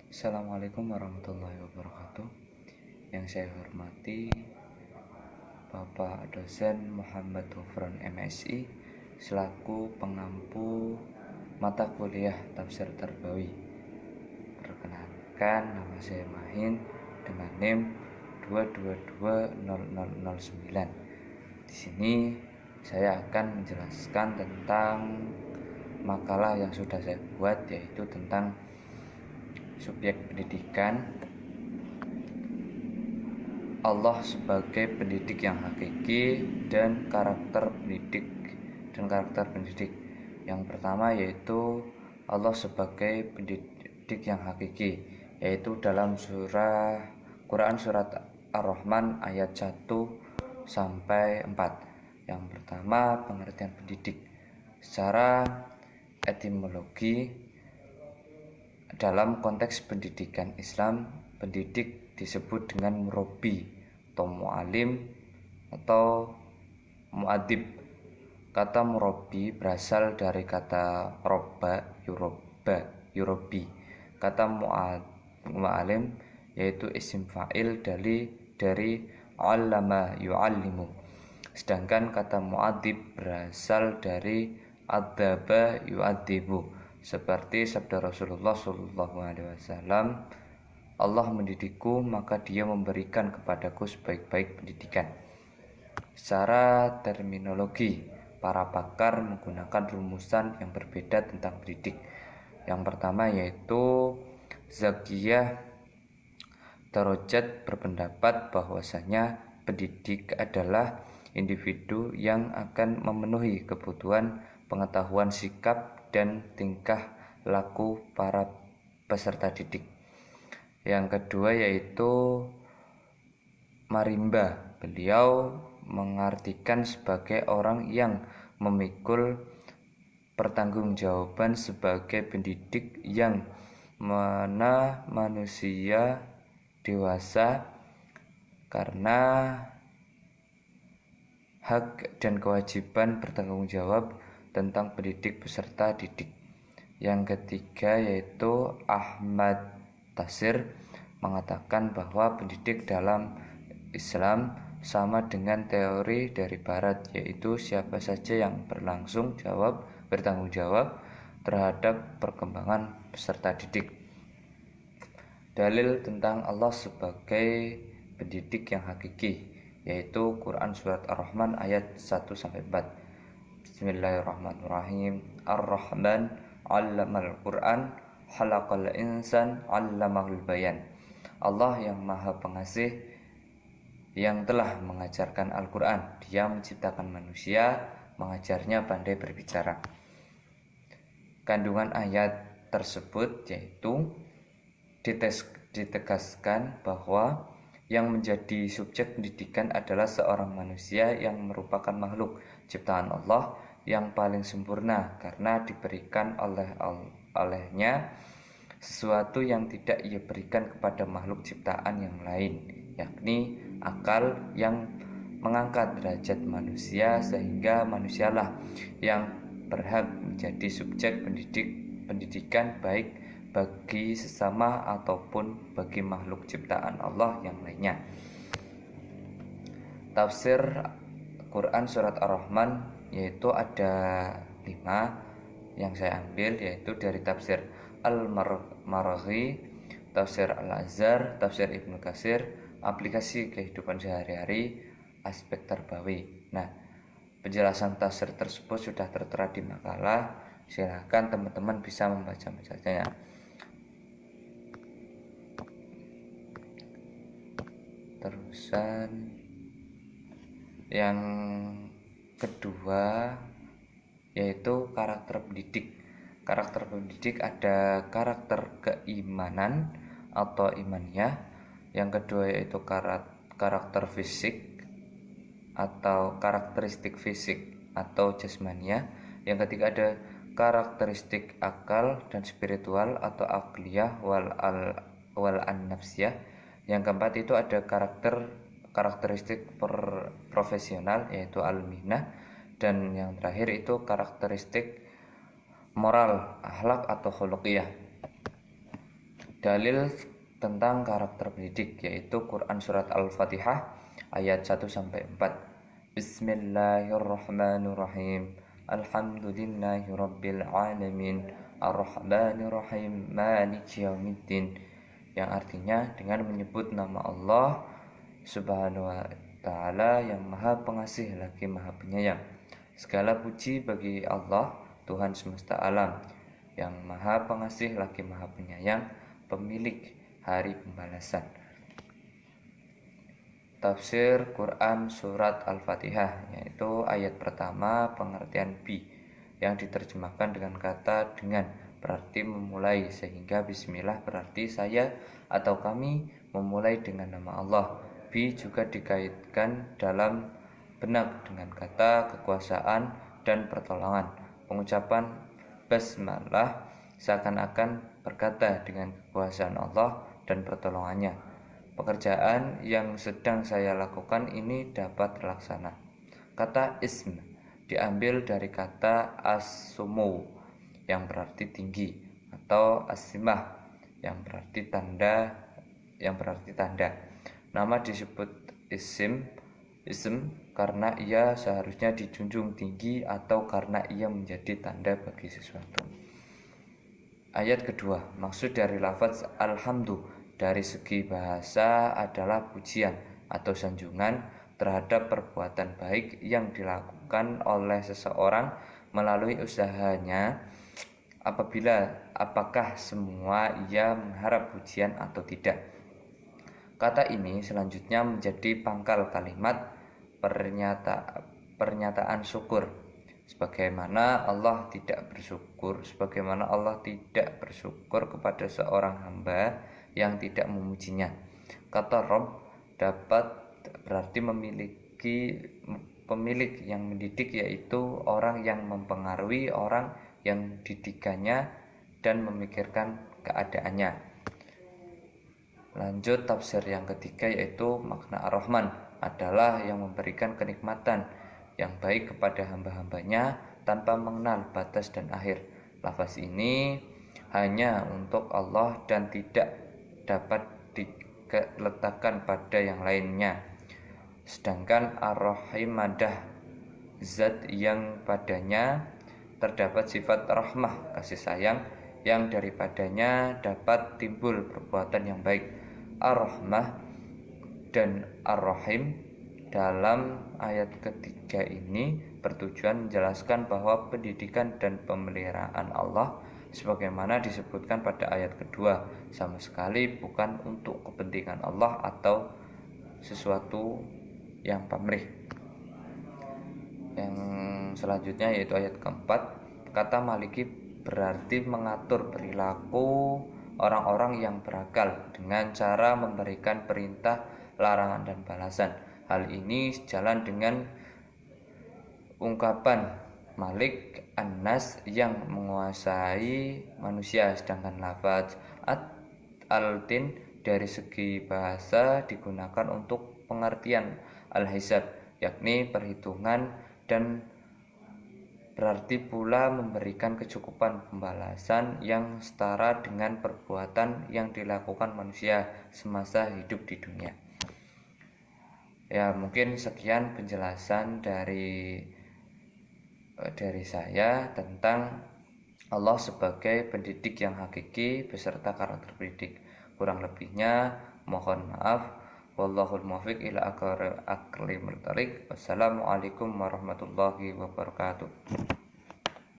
Assalamualaikum warahmatullahi wabarakatuh. Yang saya hormati Bapak Dosen Muhammad Ghufron MSI selaku pengampu mata kuliah Tafsir Tarbawi. Perkenalkan, nama saya Mahin dengan NIM 2220009. Di sini saya akan menjelaskan tentang makalah yang sudah saya buat, yaitu tentang subjek pendidikan, Allah sebagai pendidik yang hakiki, dan karakter pendidik. Yang pertama yaitu Allah sebagai pendidik yang hakiki, yaitu dalam Quran surat Ar-Rahman ayat 1 sampai 4. Yang pertama, pengertian pendidik. Secara etimologi, dalam konteks pendidikan Islam, pendidik disebut dengan murabbi atau mu'alim atau mu'adib. Kata murabbi berasal dari kata yurabbi. Kata mu'alim yaitu isim fa'il dari allama yu'allimu. Sedangkan kata mu'adib berasal dari adzaba yu'adzibu. Seperti sabda Rasulullah SAW, Allah mendidikku, maka Dia memberikan kepadaku sebaik-baik pendidikan. Secara terminologi, para pakar menggunakan rumusan yang berbeda tentang pendidik. Yang pertama yaitu Zakiyah Darajat berpendapat bahwasanya pendidik adalah individu yang akan memenuhi kebutuhan pengetahuan sikap dan tingkah laku para peserta didik. Yang kedua yaitu Marimba. Beliau mengartikan sebagai orang yang memikul pertanggungjawaban sebagai pendidik, yang mana manusia dewasa karena hak dan kewajiban bertanggung jawab tentang pendidik peserta didik. Yang ketiga yaitu Ahmad Tasir mengatakan bahwa pendidik dalam Islam sama dengan teori dari Barat, yaitu siapa saja yang bertanggung jawab terhadap perkembangan peserta didik. Dalil tentang Allah sebagai pendidik yang hakiki yaitu Quran surat Ar-Rahman ayat 1-4. Bismillahirrahmanirrahim. Ar-Rahman 'allamal Qur'an, khalaqal insan 'allamahul bayan. Allah yang Maha Pengasih yang telah mengajarkan Al-Qur'an. Dia menciptakan manusia, mengajarnya pandai berbicara. Kandungan ayat tersebut yaitu ditegaskan bahwa yang menjadi subjek pendidikan adalah seorang manusia yang merupakan makhluk ciptaan Allah yang paling sempurna, karena diberikan olehnya sesuatu yang tidak ia berikan kepada makhluk ciptaan yang lain, yakni akal yang mengangkat derajat manusia, sehingga manusialah yang berhak menjadi subjek pendidikan, baik bagi sesama ataupun bagi makhluk ciptaan Allah yang lainnya. Tafsir Quran surat Ar-Rahman yaitu ada 5 yang saya ambil, yaitu dari tafsir Al-Maraghi, tafsir Al-Azhar, tafsir Ibnu Katsir, aplikasi kehidupan sehari-hari, aspek tarbawi. Nah, penjelasan tafsir tersebut sudah tertera di makalah. Silakan teman-teman bisa membaca-bacanya. Terusan yang kedua yaitu karakter pendidik. Karakter pendidik ada karakter keimanan atau imaniyah. Yang kedua yaitu karakter fisik atau karakteristik fisik atau jasmaniyah. Yang ketiga ada karakteristik akal dan spiritual atau akliyah wal an-nafsiyah. Yang keempat itu ada karakteristik profesional yaitu al-mihnah, dan yang terakhir itu karakteristik moral, akhlak atau khuluqiyah. Dalil tentang karakter pendidik yaitu Quran surat Al-Fatihah ayat 1 sampai 4. Bismillahirrahmanirrahim. Alhamdulillahirabbil alamin. Arrahmanirrahim. Maliki yaumiddin. Yang artinya dengan menyebut nama Allah Subhanahu wa taala yang Maha Pengasih lagi Maha Penyayang. Segala puji bagi Allah, Tuhan semesta alam, yang Maha Pengasih lagi Maha Penyayang, pemilik hari pembalasan. Tafsir Quran surat Al-Fatihah, yaitu ayat pertama pengertian bi yang diterjemahkan dengan kata dengan, berarti memulai, sehingga bismillah berarti saya atau kami memulai dengan nama Allah. Bi juga dikaitkan dalam benak dengan kata kekuasaan dan pertolongan. Pengucapan basmalah seakan-akan berkata dengan kekuasaan Allah dan pertolongannya. Pekerjaan yang sedang saya lakukan ini dapat terlaksana. Kata ism diambil dari kata as-sumu yang berarti tinggi, atau asimah yang berarti tanda. Nama disebut ism karena ia seharusnya dijunjung tinggi atau karena ia menjadi tanda bagi sesuatu. Ayat kedua, maksud dari lafaz alhamdu dari segi bahasa adalah pujian atau sanjungan terhadap perbuatan baik yang dilakukan oleh seseorang melalui usahanya, apakah semua ia mengharap pujian atau tidak. Kata ini selanjutnya menjadi pangkal kalimat pernyataan syukur, sebagaimana Allah tidak bersyukur kepada seorang hamba yang tidak memujinya. Kata Rob dapat berarti pemilik yang mendidik, yaitu orang yang mempengaruhi orang yang didikannya dan memikirkan keadaannya. Lanjut tafsir yang ketiga, yaitu makna Ar-Rahman adalah yang memberikan kenikmatan yang baik kepada hamba-hambanya tanpa mengenal batas dan akhir. Lafaz ini hanya untuk Allah dan tidak dapat diletakkan pada yang lainnya. Sedangkan Ar-Rahim adalah zat yang padanya terdapat sifat rahmah, kasih sayang, yang daripadanya dapat timbul perbuatan yang baik. Ar-Rahmah dan Ar-Rahim dalam ayat ketiga ini bertujuan menjelaskan bahwa pendidikan dan pemeliharaan Allah sebagaimana disebutkan pada ayat kedua sama sekali bukan untuk kepentingan Allah atau sesuatu yang pamrih. Yang selanjutnya yaitu ayat keempat, kata maliki berarti mengatur perilaku orang-orang yang berakal dengan cara memberikan perintah, larangan, dan balasan. Hal ini sejalan dengan ungkapan Malik An-Nas yang menguasai manusia, sedangkan lafaz al-tin dari segi bahasa digunakan untuk pengertian al-hisab, yakni perhitungan, dan berarti pula memberikan kecukupan pembalasan yang setara dengan perbuatan yang dilakukan manusia semasa hidup di dunia. Ya, mungkin sekian penjelasan dari saya tentang Allah sebagai pendidik yang hakiki beserta karakter pendidik. Kurang lebihnya mohon maaf. Wallahul muwaffiq ila aqwamit thoriq. Wassalamualaikum warahmatullahi wabarakatuh.